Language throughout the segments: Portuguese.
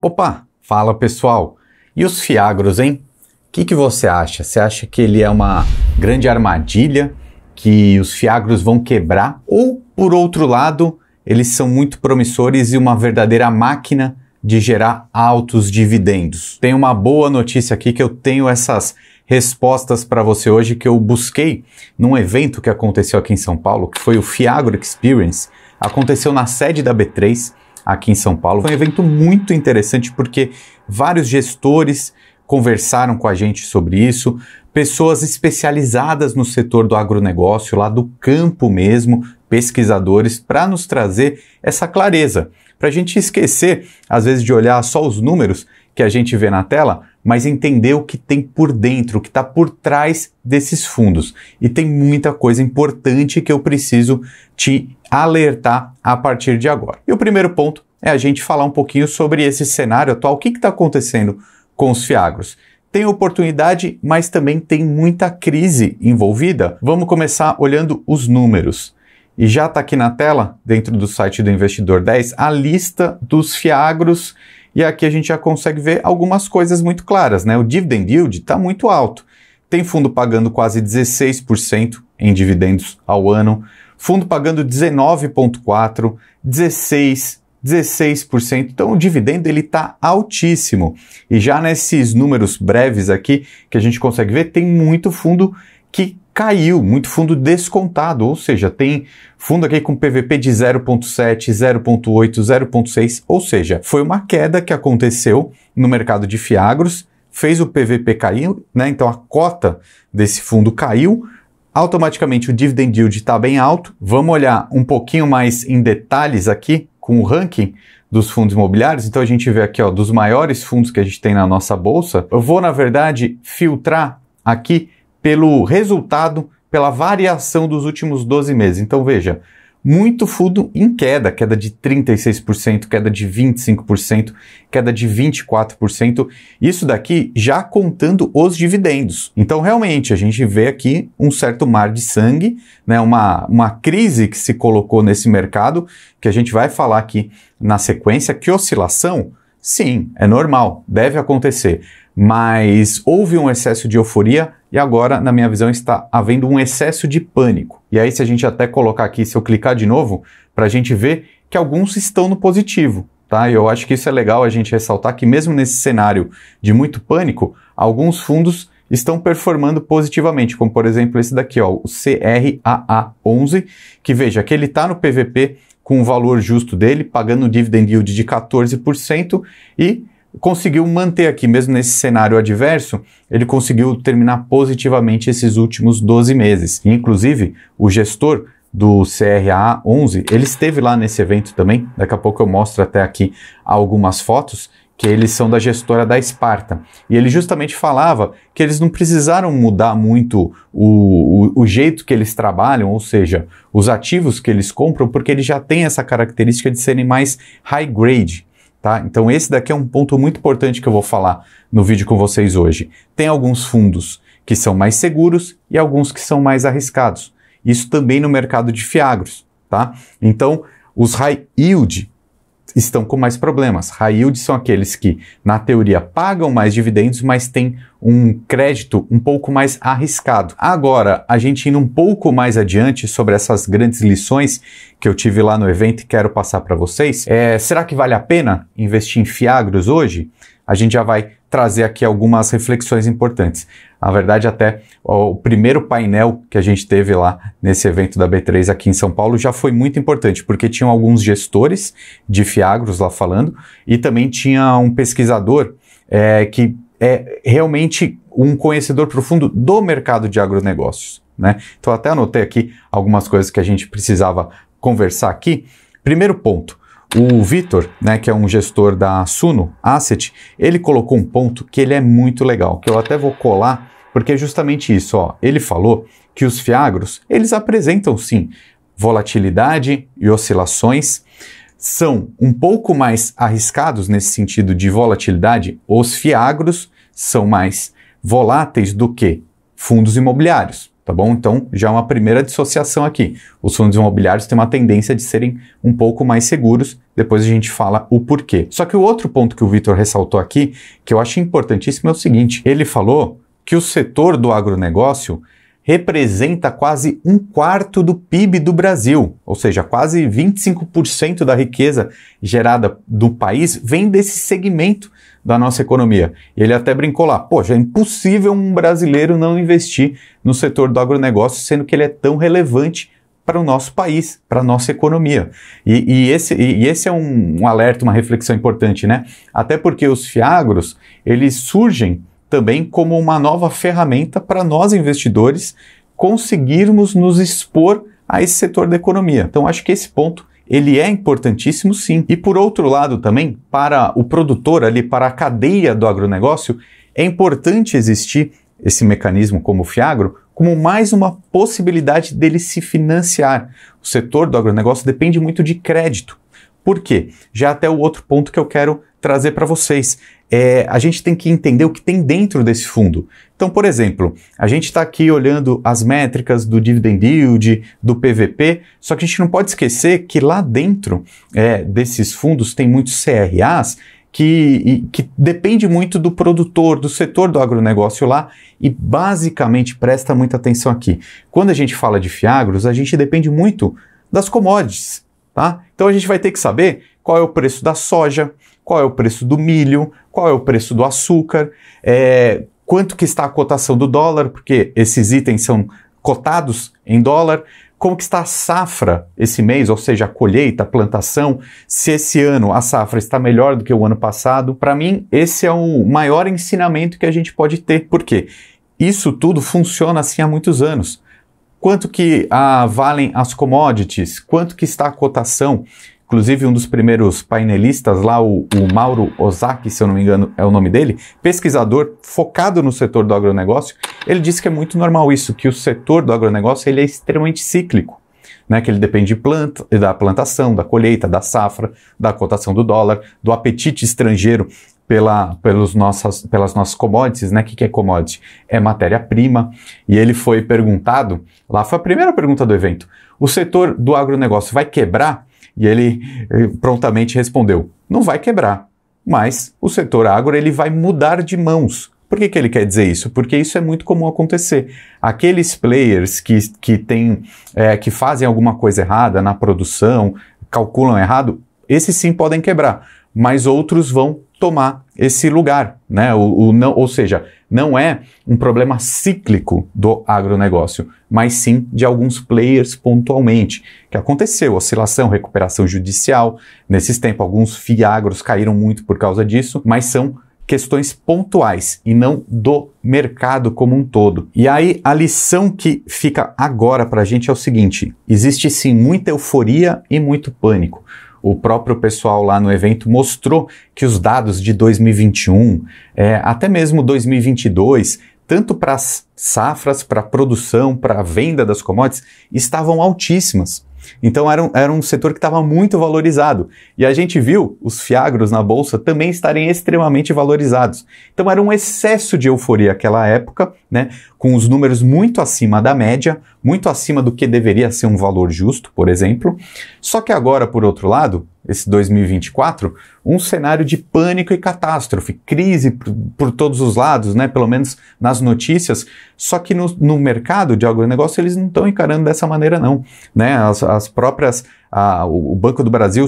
Opa, fala pessoal! E os fiagros, hein? O que você acha? Você acha que ele é uma grande armadilha, que os fiagros vão quebrar? Ou, por outro lado, eles são muito promissores e uma verdadeira máquina de gerar altos dividendos? Tem uma boa notícia aqui que eu tenho essas respostas para você hoje que eu busquei num evento que aconteceu aqui em São Paulo, que foi o Fiagro Experience. Aconteceu na sede da B3, aqui em São Paulo. Foi um evento muito interessante porque vários gestores conversaram com a gente sobre isso, pessoas especializadas no setor do agronegócio, lá do campo mesmo, pesquisadores, para nos trazer essa clareza, para a gente esquecer, às vezes, de olhar só os números que a gente vê na tela, mas entender o que tem por dentro, o que está por trás desses fundos. E tem muita coisa importante que eu preciso te alertar a partir de agora. E o primeiro ponto é a gente falar um pouquinho sobre esse cenário atual, o que está acontecendo com os fiagros. Tem oportunidade, mas também tem muita crise envolvida. Vamos começar olhando os números. E já está aqui na tela, dentro do site do Investidor 10, a lista dos fiagros. E aqui a gente já consegue ver algumas coisas muito claras, né? O dividend yield está muito alto. Tem fundo pagando quase 16% em dividendos ao ano. Fundo pagando 19,4%, 16%. Então o dividendo ele está altíssimo. E já nesses números breves aqui que a gente consegue ver, tem muito fundo que caiu, muito fundo descontado, ou seja, tem fundo aqui com PVP de 0,7, 0,8, 0,6, ou seja, foi uma queda que aconteceu no mercado de fiagros, fez o PVP cair, né? Então a cota desse fundo caiu, automaticamente o dividend yield está bem alto. Vamos olhar um pouquinho mais em detalhes aqui com o ranking dos fundos imobiliários. Então a gente vê aqui, ó, dos maiores fundos que a gente tem na nossa bolsa. Eu vou, na verdade, filtrar aqui pelo resultado, pela variação dos últimos 12 meses. Então veja, muito fundo em queda, queda de 36%, queda de 25%, queda de 24%, isso daqui já contando os dividendos. Então realmente a gente vê aqui um certo mar de sangue, né, uma crise que se colocou nesse mercado, que a gente vai falar aqui na sequência. Que oscilação, sim, é normal, deve acontecer, mas houve um excesso de euforia e agora, na minha visão, está havendo um excesso de pânico. E aí, se a gente até colocar aqui, se eu clicar de novo, para a gente ver que alguns estão no positivo, tá? E eu acho que isso é legal a gente ressaltar que mesmo nesse cenário de muito pânico, alguns fundos estão performando positivamente, como por exemplo esse daqui, ó, o CRAA11, que veja que ele está no PVP com o valor justo dele, pagando um dividend yield de 14% e conseguiu manter aqui, mesmo nesse cenário adverso, ele conseguiu terminar positivamente esses últimos 12 meses. Inclusive, o gestor do CRA11, ele esteve lá nesse evento também, daqui a pouco eu mostro até aqui algumas fotos, que eles são da gestora da Sparta. E ele justamente falava que eles não precisaram mudar muito o jeito que eles trabalham, ou seja, os ativos que eles compram, porque eles já têm essa característica de serem mais high grade. Tá? Então esse daqui é um ponto muito importante que eu vou falar no vídeo com vocês hoje. Tem alguns fundos que são mais seguros e alguns que são mais arriscados. Isso também no mercado de fiagros, tá? Então os high yield estão com mais problemas. High yield são aqueles que, na teoria, pagam mais dividendos, mas têm um crédito um pouco mais arriscado. Agora, a gente indo um pouco mais adiante sobre essas grandes lições que eu tive lá no evento e quero passar para vocês, será que vale a pena investir em fiagros hoje? A gente já vai trazer aqui algumas reflexões importantes. Na verdade, até o primeiro painel que a gente teve lá nesse evento da B3 aqui em São Paulo já foi muito importante, porque tinham alguns gestores de fiagros lá falando e também tinha um pesquisador que é realmente um conhecedor profundo do mercado de agronegócios, né? Então até anotei aqui algumas coisas que a gente precisava conversar aqui. Primeiro ponto. O Vitor, né, que é um gestor da Suno Asset, ele colocou um ponto que ele é muito legal, que eu até vou colar, porque é justamente isso, ó. Ele falou que os fiagros, eles apresentam sim volatilidade e oscilações, são um pouco mais arriscados nesse sentido de volatilidade. Os fiagros são mais voláteis do que fundos imobiliários. tá bom? Então, já é uma primeira dissociação aqui. Os fundos imobiliários têm uma tendência de serem um pouco mais seguros, depois a gente fala o porquê. Só que o outro ponto que o Vitor ressaltou aqui, que eu acho importantíssimo, é o seguinte: ele falou que o setor do agronegócio representa quase 1/4 do PIB do Brasil, ou seja, quase 25% da riqueza gerada do país vem desse segmento da nossa economia. Ele até brincou lá, poxa, é impossível um brasileiro não investir no setor do agronegócio, sendo que ele é tão relevante para o nosso país, para a nossa economia. E esse é um alerta, uma reflexão importante, né? Até porque os FIAGROS, eles surgem também como uma nova ferramenta para nós investidores conseguirmos nos expor a esse setor da economia. Então acho que esse ponto ele é importantíssimo sim. E por outro lado também, para o produtor ali, para a cadeia do agronegócio, é importante existir esse mecanismo como o FIAGRO, como mais uma possibilidade dele se financiar. O setor do agronegócio depende muito de crédito. Por quê? Já até o outro ponto que eu quero trazer para vocês. A gente tem que entender o que tem dentro desse fundo. Então, por exemplo, a gente está aqui olhando as métricas do dividend yield, do PVP, só que a gente não pode esquecer que lá dentro desses fundos tem muitos CRAs que depende muito do produtor, do setor do agronegócio lá, e basicamente, presta muita atenção aqui, quando a gente fala de FIAGROS, a gente depende muito das commodities, tá? Então a gente vai ter que saber qual é o preço da soja, qual é o preço do milho, qual é o preço do açúcar, quanto que está a cotação do dólar, porque esses itens são cotados em dólar, como que está a safra esse mês, ou seja, a colheita, a plantação, se esse ano a safra está melhor do que o ano passado. Para mim, esse é o maior ensinamento que a gente pode ter. Por quê? Isso tudo funciona assim há muitos anos. Quanto que valem as commodities? Quanto que está a cotação? Inclusive, um dos primeiros painelistas lá, o Mauro Ozaki, se eu não me engano é o nome dele, pesquisador focado no setor do agronegócio, ele disse que é muito normal isso, que o setor do agronegócio ele é extremamente cíclico, né? Que ele depende da plantação, da colheita, da safra, da cotação do dólar, do apetite estrangeiro pelas nossas commodities, né? O que é commodity? É matéria-prima. E ele foi perguntado, lá foi a primeira pergunta do evento, o setor do agronegócio vai quebrar? E ele prontamente respondeu, não vai quebrar, mas o setor agro ele vai mudar de mãos. Por que ele quer dizer isso? Porque isso é muito comum acontecer. Aqueles players que fazem alguma coisa errada na produção, calculam errado, esses sim podem quebrar, mas outros vão tomar esse lugar, né? Ou seja, não é um problema cíclico do agronegócio, mas sim de alguns players pontualmente, que aconteceu, oscilação, recuperação judicial, nesses tempos alguns FIAGROS caíram muito por causa disso, mas são questões pontuais e não do mercado como um todo. E aí a lição que fica agora para a gente é o seguinte, existe sim muita euforia e muito pânico. O próprio pessoal lá no evento mostrou que os dados de 2021, até mesmo 2022, tanto para as safras, para a produção, para a venda das commodities, estavam altíssimas. Então era um setor que estava muito valorizado. E a gente viu os FIAGROS na bolsa também estarem extremamente valorizados. Então era um excesso de euforia naquela época, né, com os números muito acima da média, muito acima do que deveria ser um valor justo, por exemplo. Só que agora, por outro lado, esse 2024, um cenário de pânico e catástrofe, crise por todos os lados, né, pelo menos nas notícias, só que no mercado de agronegócio eles não estão encarando dessa maneira não, né, o Banco do Brasil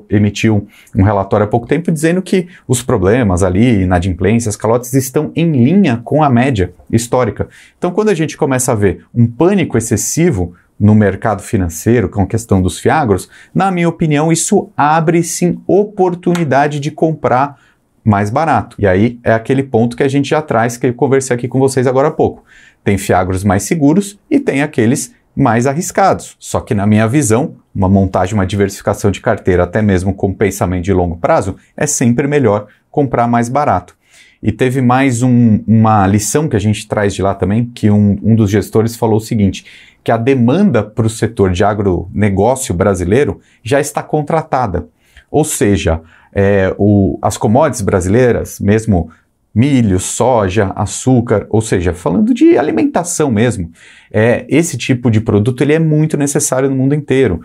emitiu um relatório há pouco tempo dizendo que os problemas ali, inadimplências, calotes estão em linha com a média histórica. Então quando a gente começa a ver um pânico excessivo no mercado financeiro, com a questão dos FIAGROS, na minha opinião, isso abre sim oportunidade de comprar mais barato. E aí é aquele ponto que a gente já traz, que eu conversei aqui com vocês agora há pouco. Tem FIAGROS mais seguros e tem aqueles mais arriscados. Só que na minha visão, uma montagem, uma diversificação de carteira, até mesmo com pensamento de longo prazo, é sempre melhor comprar mais barato. E teve mais uma lição que a gente traz de lá também, que um dos gestores falou o seguinte, que a demanda para o setor de agronegócio brasileiro já está contratada. Ou seja, as commodities brasileiras, mesmo milho, soja, açúcar, ou seja, falando de alimentação mesmo. Esse tipo de produto ele é muito necessário no mundo inteiro.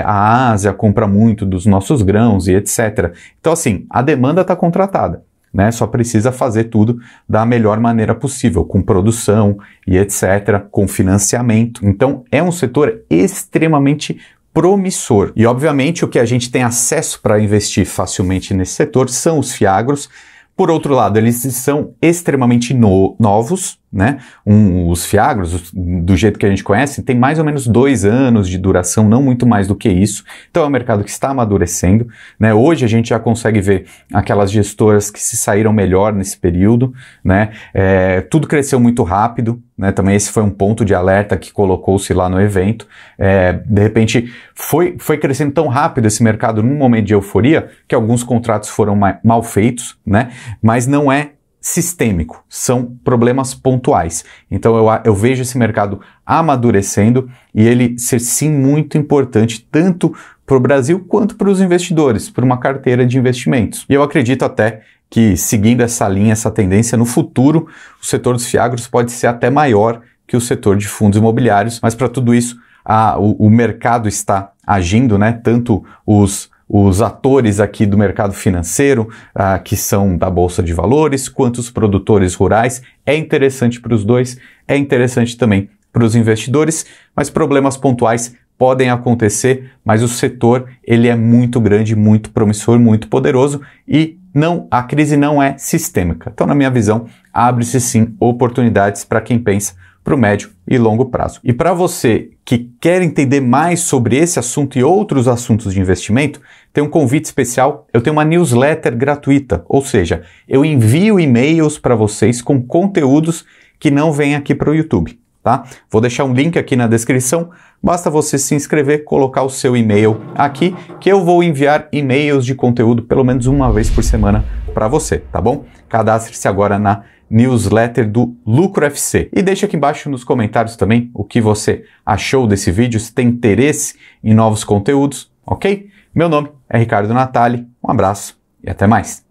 A Ásia compra muito dos nossos grãos e etc. Então, assim, a demanda está contratada, né? Só precisa fazer tudo da melhor maneira possível, com produção e etc., com financiamento. Então, é um setor extremamente promissor. E, obviamente, o que a gente tem acesso para investir facilmente nesse setor são os fiagros. Por outro lado, eles são extremamente novos, né? Os fiagros, do jeito que a gente conhece, tem mais ou menos 2 anos de duração, não muito mais do que isso. Então é um mercado que está amadurecendo, né? Hoje a gente já consegue ver aquelas gestoras que se saíram melhor nesse período, né? Tudo cresceu muito rápido, né? Também esse foi um ponto de alerta que colocou-se lá no evento. De repente foi crescendo tão rápido esse mercado num momento de euforia que alguns contratos foram mal feitos, né? Mas não é sistêmico, são problemas pontuais. Então eu vejo esse mercado amadurecendo e ele ser sim muito importante tanto para o Brasil quanto para os investidores, para uma carteira de investimentos. E eu acredito até que seguindo essa linha, essa tendência, no futuro o setor dos fiagros pode ser até maior que o setor de fundos imobiliários, mas para tudo isso o mercado está agindo, né? Tanto os atores aqui do mercado financeiro, que são da Bolsa de Valores, quanto os produtores rurais. É interessante para os dois, é interessante também para os investidores, mas problemas pontuais podem acontecer, mas o setor ele é muito grande, muito promissor, muito poderoso e a crise não é sistêmica. Então, na minha visão, abre-se sim oportunidades para quem pensa para o médio e longo prazo. E para você que quer entender mais sobre esse assunto e outros assuntos de investimento, tem um convite especial. Eu tenho uma newsletter gratuita, ou seja, eu envio e-mails para vocês com conteúdos que não vêm aqui para o YouTube, tá? Vou deixar um link aqui na descrição, basta você se inscrever, colocar o seu e-mail aqui, que eu vou enviar e-mails de conteúdo pelo menos uma vez por semana para você, tá bom? Cadastre-se agora na newsletter do Lucro FC. E deixa aqui embaixo nos comentários também o que você achou desse vídeo, se tem interesse em novos conteúdos, ok? Meu nome é Ricardo Natali, um abraço e até mais!